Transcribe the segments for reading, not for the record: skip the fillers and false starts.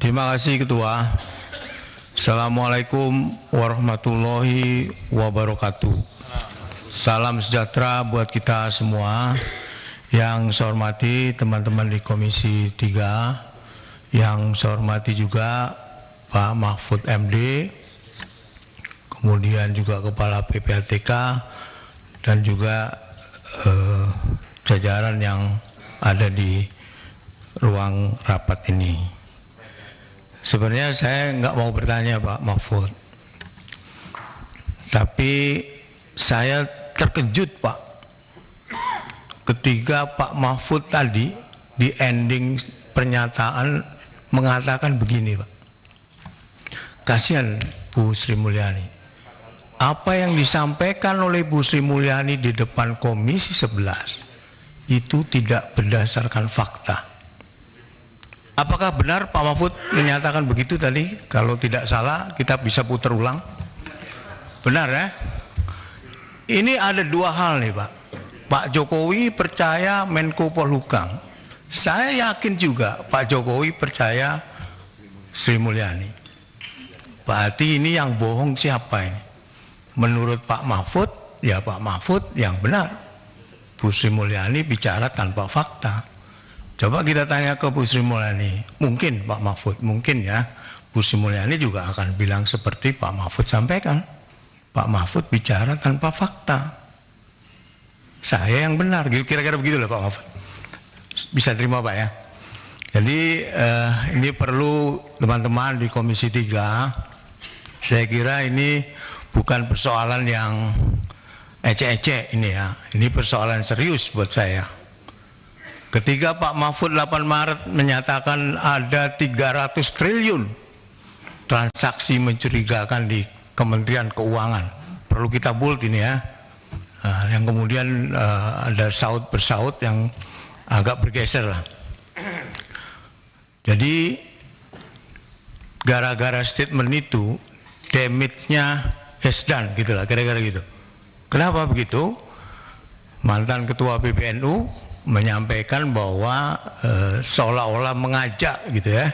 Terima kasih Ketua. Assalamualaikum warahmatullahi wabarakatuh. Salam sejahtera buat kita semua. Yang saya hormati teman-teman di Komisi 3, yang saya hormati juga Pak Mahfud MD, kemudian juga Kepala PPATK, dan juga jajaran yang ada di ruang rapat ini. Sebenarnya saya nggak mau bertanya Pak Mahfud, tapi saya terkejut Pak ketika Pak Mahfud tadi di ending pernyataan mengatakan begini Pak. Kasihan Bu Sri Mulyani. Apa yang disampaikan oleh Bu Sri Mulyani di depan Komisi 11 itu tidak berdasarkan fakta. Apakah benar Pak Mahfud menyatakan begitu tadi? Kalau tidak salah kita bisa putar ulang. Benar ya? Ini ada dua hal nih Pak. Pak Jokowi percaya Menko Polhukam. Saya yakin juga Pak Jokowi percaya Sri Mulyani. Berarti ini yang bohong siapa ini? Menurut Pak Mahfud, ya Pak Mahfud yang benar. Bu Sri Mulyani bicara tanpa fakta. Coba kita tanya ke Bu Sri Mulyani. Mungkin Pak Mahfud, mungkin ya Bu Sri Mulyani juga akan bilang seperti Pak Mahfud sampaikan. Pak Mahfud bicara tanpa fakta. Saya yang benar, kira-kira begitulah Pak Mahfud. Bisa terima Pak ya. Jadi ini perlu teman-teman di Komisi 3. Saya kira ini bukan persoalan yang ecek-ecek ini ya. Ini persoalan serius buat saya. Ketika Pak Mahfud 8 Maret menyatakan ada 300 triliun transaksi mencurigakan di Kementerian Keuangan. Perlu kita bold ini ya. Yang kemudian ada saut bersaut yang agak bergeser lah. Jadi gara-gara statement itu damage-nya is done gitu lah, kira-kira gitu. Kenapa begitu? Mantan Ketua PBNU menyampaikan bahwa seolah-olah mengajak gitu ya,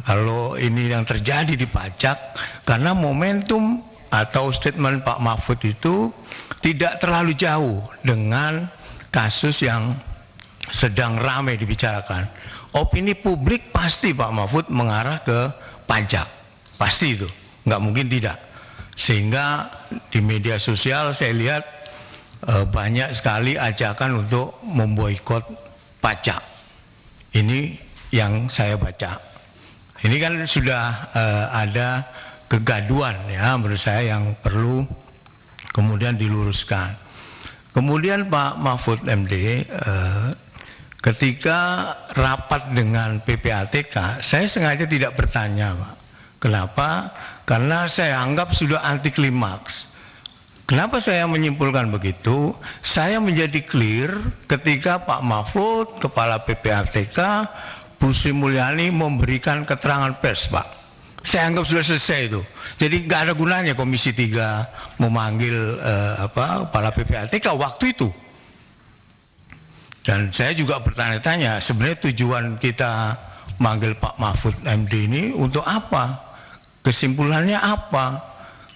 kalau ini yang terjadi di pajak, karena momentum atau statement Pak Mahfud itu tidak terlalu jauh dengan kasus yang sedang ramai dibicarakan. Opini publik pasti Pak Mahfud mengarah ke pajak, pasti itu, nggak mungkin tidak. Sehingga di media sosial saya lihat banyak sekali ajakan untuk memboikot pajak. Ini yang saya baca. Ini kan sudah ada kegaduhan ya menurut saya yang perlu kemudian diluruskan. Kemudian Pak Mahfud MD ketika rapat dengan PPATK, saya sengaja tidak bertanya Pak. Kenapa? Karena saya anggap sudah anti klimaks. Kenapa saya menyimpulkan begitu? Saya menjadi clear ketika Pak Mahfud, Kepala PPATK, Bu Sri Mulyani memberikan keterangan pers Pak. Saya anggap sudah selesai itu. Jadi nggak ada gunanya Komisi 3 memanggil Kepala PPATK waktu itu. Dan saya juga bertanya-tanya, sebenarnya tujuan kita manggil Pak Mahfud MD ini untuk apa? Kesimpulannya apa?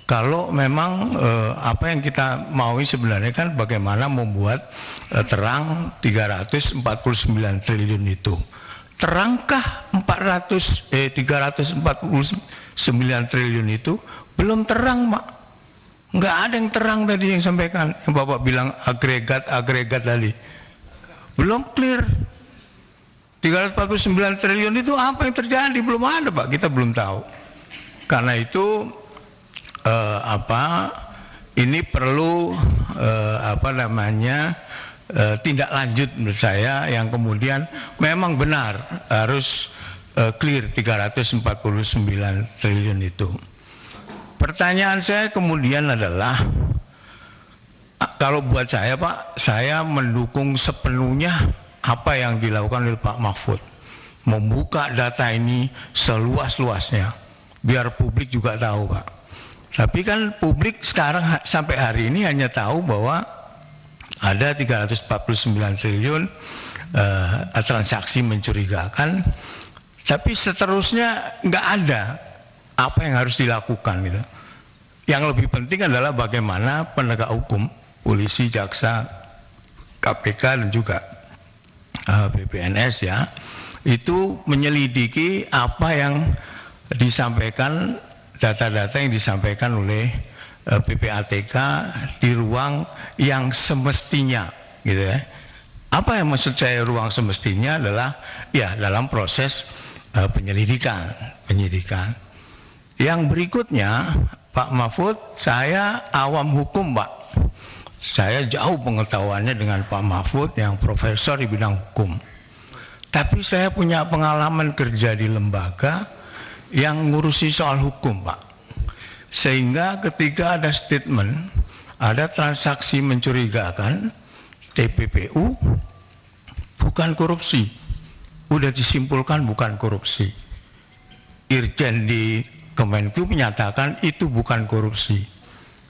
Kalau memang apa yang kita mau sebenarnya kan bagaimana membuat terang 349 triliun itu. Terangkah 349 triliun itu? Belum terang Pak. Nggak ada yang terang tadi yang sampaikan. Yang Bapak bilang agregat tadi. Belum clear. 349 triliun itu apa yang terjadi? Belum ada Pak, kita belum tahu. Karena itu ini perlu tindak lanjut menurut saya yang kemudian memang benar harus clear 349 triliun itu. Pertanyaan saya kemudian adalah, kalau buat saya Pak, saya mendukung sepenuhnya apa yang dilakukan oleh Pak Mahfud, membuka data ini seluas-luasnya biar publik juga tahu Pak. Tapi kan publik sekarang sampai hari ini hanya tahu bahwa ada 349 triliun transaksi mencurigakan Tapi seterusnya nggak ada apa yang harus dilakukan gitu. Yang lebih penting adalah bagaimana penegak hukum, polisi, jaksa, KPK dan juga BPNS ya, itu menyelidiki apa yang disampaikan, data-data yang disampaikan oleh PPATK di ruang yang semestinya gitu ya. Apa yang maksud saya ruang semestinya adalah ya dalam proses penyidikan. Yang berikutnya Pak Mahfud, saya awam hukum Pak. Saya jauh pengetahuannya dengan Pak Mahfud yang profesor di bidang hukum. Tapi saya punya pengalaman kerja di lembaga yang ngurusi soal hukum Pak. Sehingga ketika ada statement, ada transaksi mencurigakan, TPPU bukan korupsi. Udah disimpulkan bukan korupsi. Irjen di Kemenku menyatakan itu bukan korupsi.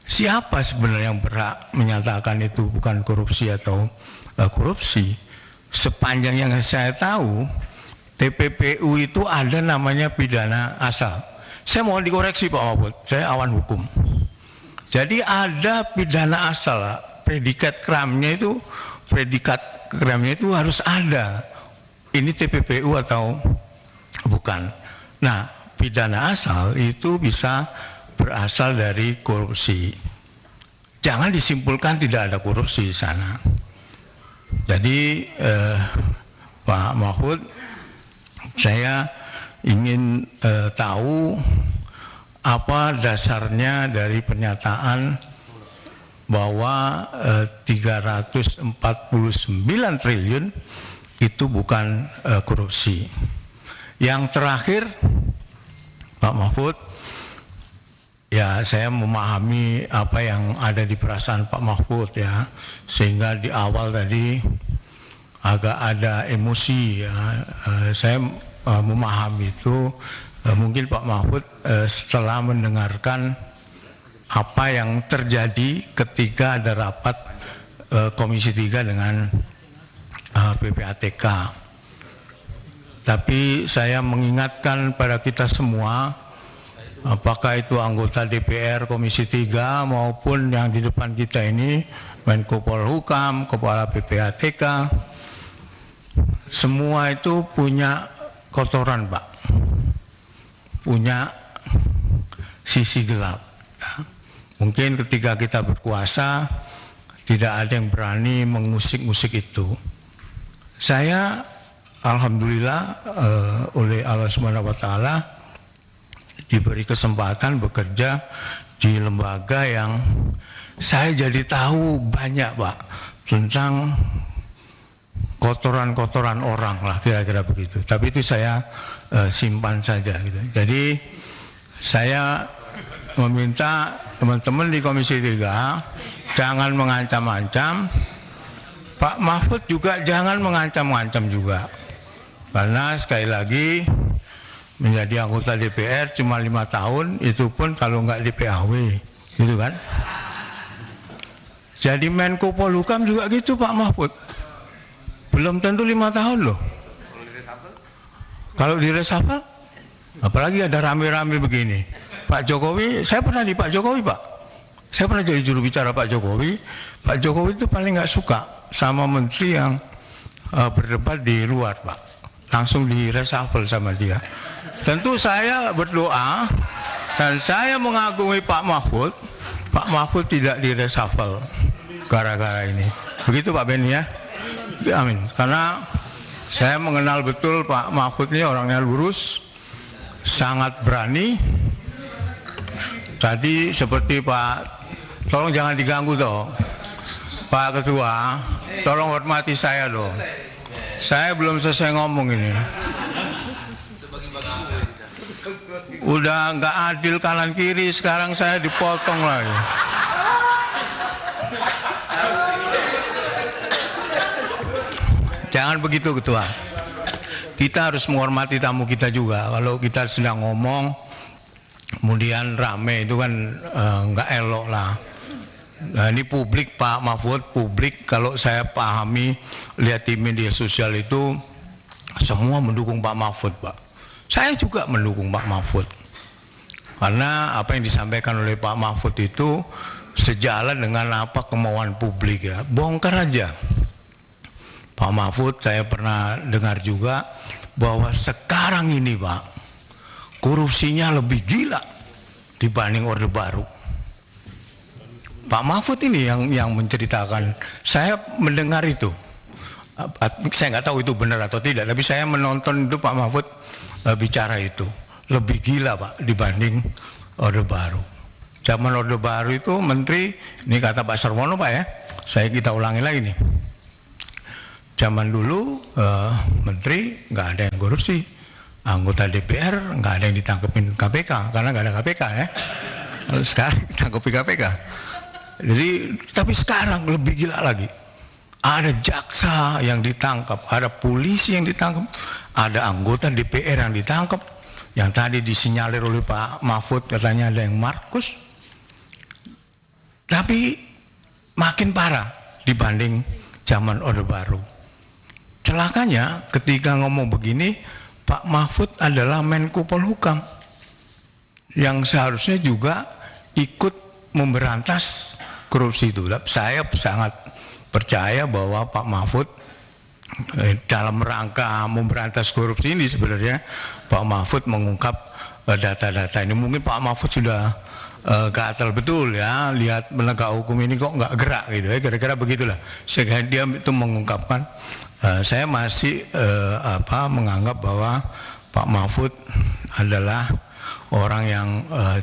Siapa sebenarnya yang berhak menyatakan itu bukan korupsi atau korupsi? Sepanjang yang saya tahu, TPPU itu ada namanya pidana asal. Saya mohon dikoreksi Pak Mahfud, saya awan hukum. Jadi ada pidana asal, predikat krimnya itu harus ada. Ini TPPU atau bukan? Nah, pidana asal itu bisa berasal dari korupsi. Jangan disimpulkan tidak ada korupsi di sana. Jadi Pak Mahfud, saya ingin tahu apa dasarnya dari pernyataan bahwa 349 triliun itu bukan korupsi. Yang terakhir Pak Mahfud, ya saya memahami apa yang ada di perasaan Pak Mahfud ya, sehingga di awal tadi agak ada emosi ya. Saya memahami itu. Mungkin Pak Mahfud setelah mendengarkan apa yang terjadi ketika ada rapat Komisi 3 dengan PPATK. Tapi saya mengingatkan pada kita semua, apakah itu anggota DPR Komisi 3 maupun yang di depan kita ini, Menko Polhukam, Kepala PPATK, semua itu punya kotoran Pak, punya sisi gelap. Mungkin ketika kita berkuasa, tidak ada yang berani mengusik-usik itu. Saya alhamdulillah oleh Allah Subhanahu wa taala diberi kesempatan bekerja di lembaga yang saya jadi tahu banyak Pak tentang kotoran-kotoran orang lah, kira-kira begitu. Tapi itu saya simpan saja gitu. Jadi saya meminta teman-teman di Komisi 3 jangan mengancam-ancam. Pak Mahfud juga jangan mengancam-ancam juga. Karena sekali lagi menjadi anggota DPR cuma 5 tahun, itu pun kalau nggak di PAW, gitu kan. Jadi Menko Polhukam juga gitu Pak Mahfud. Belum tentu 5 tahun loh. Kalau di reshuffle, apalagi ada rame-rame begini. Pak Jokowi, saya pernah di Pak Jokowi Pak. Saya pernah jadi juru bicara Pak Jokowi. Pak Jokowi itu paling nggak suka sama menteri yang berdebat di luar Pak. Langsung di reshuffle sama dia. Tentu saya berdoa dan saya mengagumi Pak Mahfud. Pak Mahfud tidak di reshuffle gara-gara ini. Begitu Pak Beni ya. Amin. Karena saya mengenal betul Pak Mahfud ini orangnya lurus, sangat berani. Tadi seperti Pak, tolong jangan diganggu toh. Pak Ketua, tolong hormati saya loh. Saya belum selesai ngomong ini. Udah nggak adil kanan kiri, sekarang saya dipotong lagi. Jangan begitu Ketua. Kita harus menghormati tamu kita juga. Kalau kita sedang ngomong, kemudian rame itu kan nggak elok lah. Nah, ini publik Pak Mahfud, publik kalau saya pahami, lihat di media sosial itu semua mendukung Pak Mahfud Pak. Saya juga mendukung Pak Mahfud. Karena apa yang disampaikan oleh Pak Mahfud itu sejalan dengan apa kemauan publik ya. Bongkar aja. Pak Mahfud saya pernah dengar juga bahwa sekarang ini Pak, korupsinya lebih gila dibanding Orde Baru. Pak Mahfud ini yang menceritakan, saya mendengar itu. Saya nggak tahu itu benar atau tidak, tapi saya menonton itu Pak Mahfud bicara itu. Lebih gila Pak dibanding Orde Baru. Zaman Orde Baru itu menteri, ini kata Pak Sarwono Pak ya, kita ulangi lagi nih. Zaman dulu menteri nggak ada yang korupsi, anggota DPR nggak ada yang ditangkepin KPK karena nggak ada KPK ya. Sekarang ditangkepi KPK. Jadi tapi sekarang lebih gila lagi. Ada jaksa yang ditangkap, ada polisi yang ditangkap, ada anggota DPR yang ditangkap. Yang tadi disinyalir oleh Pak Mahfud katanya ada yang Markus. Tapi makin parah dibanding zaman Orde Baru. Celakanya ketika ngomong begini, Pak Mahfud adalah Menko Polhukam yang seharusnya juga ikut memberantas korupsi itu. Saya sangat percaya bahwa Pak Mahfud dalam rangka memberantas korupsi ini sebenarnya Pak Mahfud mengungkap data-data ini. Mungkin Pak Mahfud sudah gatal betul ya, lihat penegak hukum ini kok nggak gerak gitu ya, kira-kira begitulah. Sehingga dia itu mengungkapkan. Saya masih menganggap bahwa Pak Mahfud adalah orang yang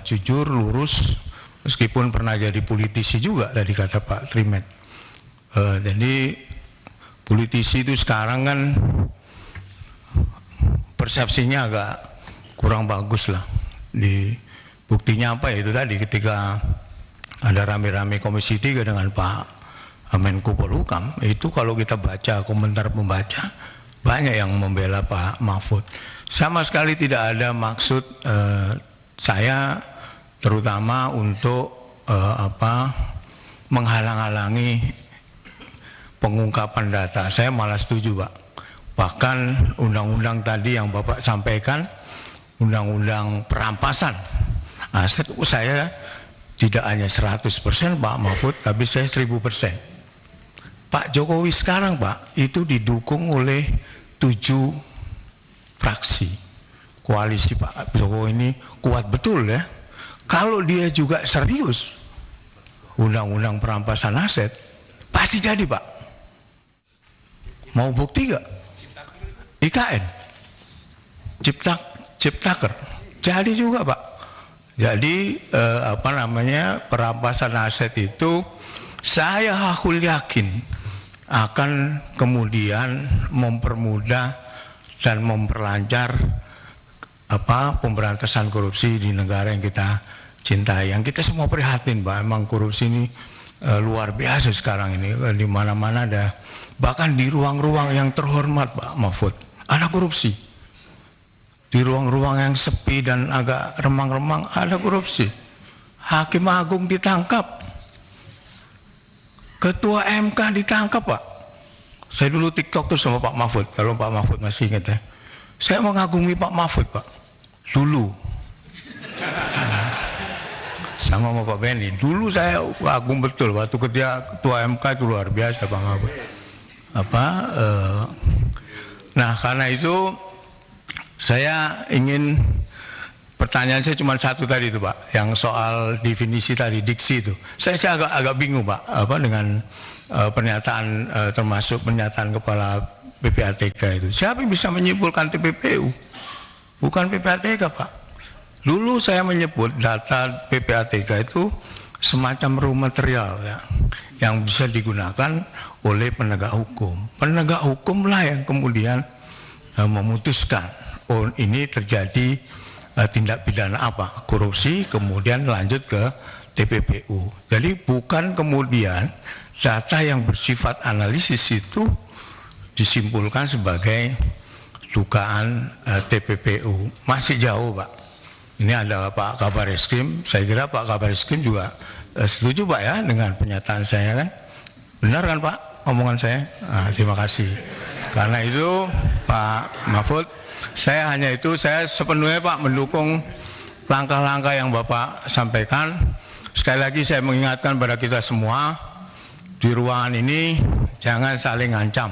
jujur, lurus, meskipun pernah jadi politisi juga tadi kata Pak Trimet. Jadi politisi itu sekarang kan persepsinya agak kurang bagus lah. Buktinya apa ya itu tadi ketika ada rame-rame Komisi 3 dengan Pak Menko Polhukam, itu kalau kita baca komentar pembaca banyak yang membela Pak Mahfud. Sama sekali tidak ada maksud saya terutama untuk menghalang-halangi pengungkapan data. Saya malah setuju Pak. Bahkan undang-undang tadi yang Bapak sampaikan, undang-undang perampasan aset, saya tidak hanya 100% Pak Mahfud, tapi saya 1000%. Pak Jokowi sekarang Pak, itu didukung oleh 7 fraksi. Koalisi Pak Jokowi ini kuat betul ya. Kalau dia juga serius, undang-undang perampasan aset, pasti jadi Pak. Mau bukti gak? IKN Ciptaker jadi juga Pak. Jadi perampasan aset itu saya hakul yakin akan kemudian mempermudah dan memperlancar pemberantasan korupsi di negara yang kita cintai, yang kita semua prihatin Pak. Emang korupsi ini luar biasa sekarang ini, di mana-mana ada. Bahkan di ruang-ruang yang terhormat Pak Mahfud ada korupsi. Di ruang-ruang yang sepi dan agak remang-remang ada korupsi. Hakim Agung ditangkap. Ketua MK ditangkap Pak. Saya dulu TikTok tuh sama Pak Mahfud, kalau Pak Mahfud masih ingat ya. Saya mengagumi Pak Mahfud Pak. Dulu. Sama Pak Benny. Dulu saya kagum betul waktu ketua MK itu luar biasa Pak Mahfud. Nah karena itu saya ingin, pertanyaan saya cuma satu tadi itu Pak, yang soal definisi tadi, diksi itu. Saya agak bingung Pak, dengan pernyataan termasuk pernyataan kepala PPATK itu. Siapa yang bisa menyimpulkan TPPU? Bukan PPATK Pak. Dulu saya menyebut data PPATK itu semacam raw material ya, yang bisa digunakan oleh penegak hukum. Penegak hukumlah yang kemudian memutuskan, oh ini terjadi tindak pidana apa, korupsi, kemudian lanjut ke TPPU. Jadi bukan kemudian data yang bersifat analisis itu disimpulkan sebagai dugaan TPPU. Masih jauh Pak. Ini ada Pak Kabar Eskrim, saya kira Pak Kabar Eskrim juga setuju Pak ya dengan pernyataan saya kan? Benar kan Pak omongan saya? Terima kasih. Karena itu Pak Mahfud, saya sepenuhnya Pak mendukung langkah-langkah yang Bapak sampaikan. Sekali lagi saya mengingatkan pada kita semua di ruangan ini jangan saling ancam.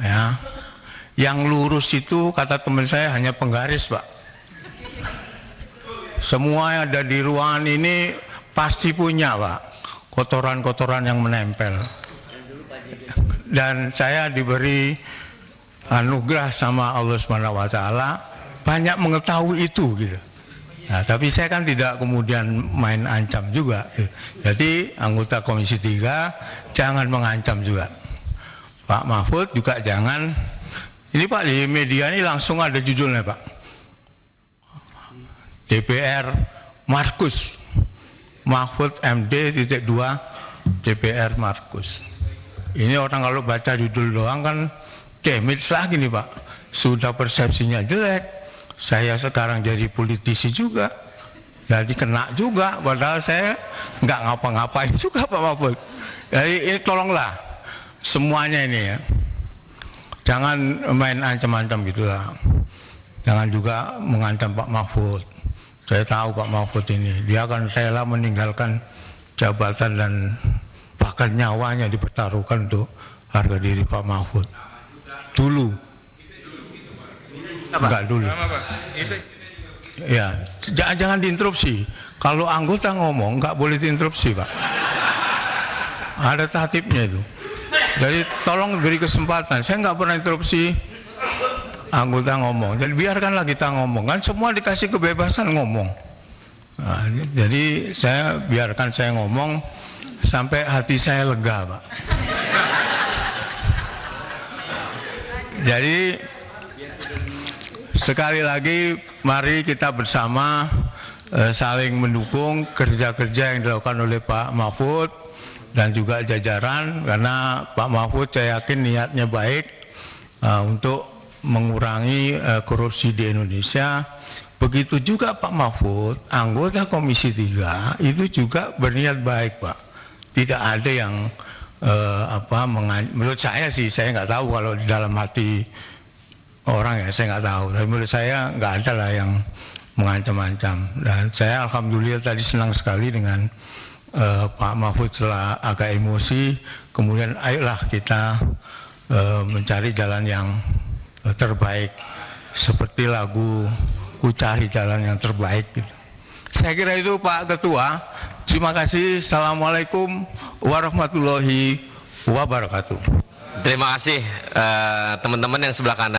Ya. Yang lurus itu kata teman saya hanya penggaris, Pak. Semua yang ada di ruangan ini pasti punya, Pak, kotoran-kotoran yang menempel. Dan saya diberi anugerah sama Allah SWT banyak mengetahui itu gitu. Nah, tapi saya kan tidak kemudian main ancam juga. Jadi anggota Komisi 3 jangan mengancam juga. Pak Mahfud juga jangan. Ini Pak, di media ini langsung ada judulnya Pak. DPR Markus. Mahfud MD .2 DPR Markus. Ini orang kalau baca judul doang kan damage lagi nih Pak. Sudah persepsinya jelek. Saya sekarang jadi politisi juga, jadi kena juga, padahal saya nggak ngapa-ngapain juga Pak Mahfud. Jadi ini tolonglah semuanya ini ya, jangan main ancam-ancam gitulah, jangan juga mengancam Pak Mahfud. Saya tahu Pak Mahfud ini, dia akan rela meninggalkan jabatan dan bahkan nyawanya dipertaruhkan untuk harga diri Pak Mahfud. Dulu. Enggak dulu. Ya, jangan diinterupsi. Kalau anggota ngomong nggak boleh diinterupsi, Pak. Ada tatipnya itu. Jadi tolong beri kesempatan. Saya nggak pernah interupsi anggota ngomong. Jadi biarkanlah kita ngomong. Kan semua dikasih kebebasan ngomong. Nah, jadi saya biarkan saya ngomong sampai hati saya lega, Pak. Jadi sekali lagi mari kita bersama saling mendukung kerja-kerja yang dilakukan oleh Pak Mahfud dan juga jajaran, karena Pak Mahfud saya yakin niatnya baik untuk mengurangi korupsi di Indonesia. Begitu juga Pak Mahfud, anggota Komisi 3 itu juga berniat baik Pak. Tidak ada yang menurut saya sih, saya nggak tahu kalau di dalam hati orang ya, saya nggak tahu. Tapi menurut saya nggak ada lah yang mengancam-ancam. Dan saya alhamdulillah tadi senang sekali dengan Pak Mahfud setelah agak emosi. Kemudian ayolah kita mencari jalan yang terbaik. Seperti lagu Ku Cari Jalan Yang Terbaik. Saya kira itu Pak Ketua. Terima kasih. Assalamualaikum warahmatullahi wabarakatuh. Terima kasih teman-teman yang sebelah kanan.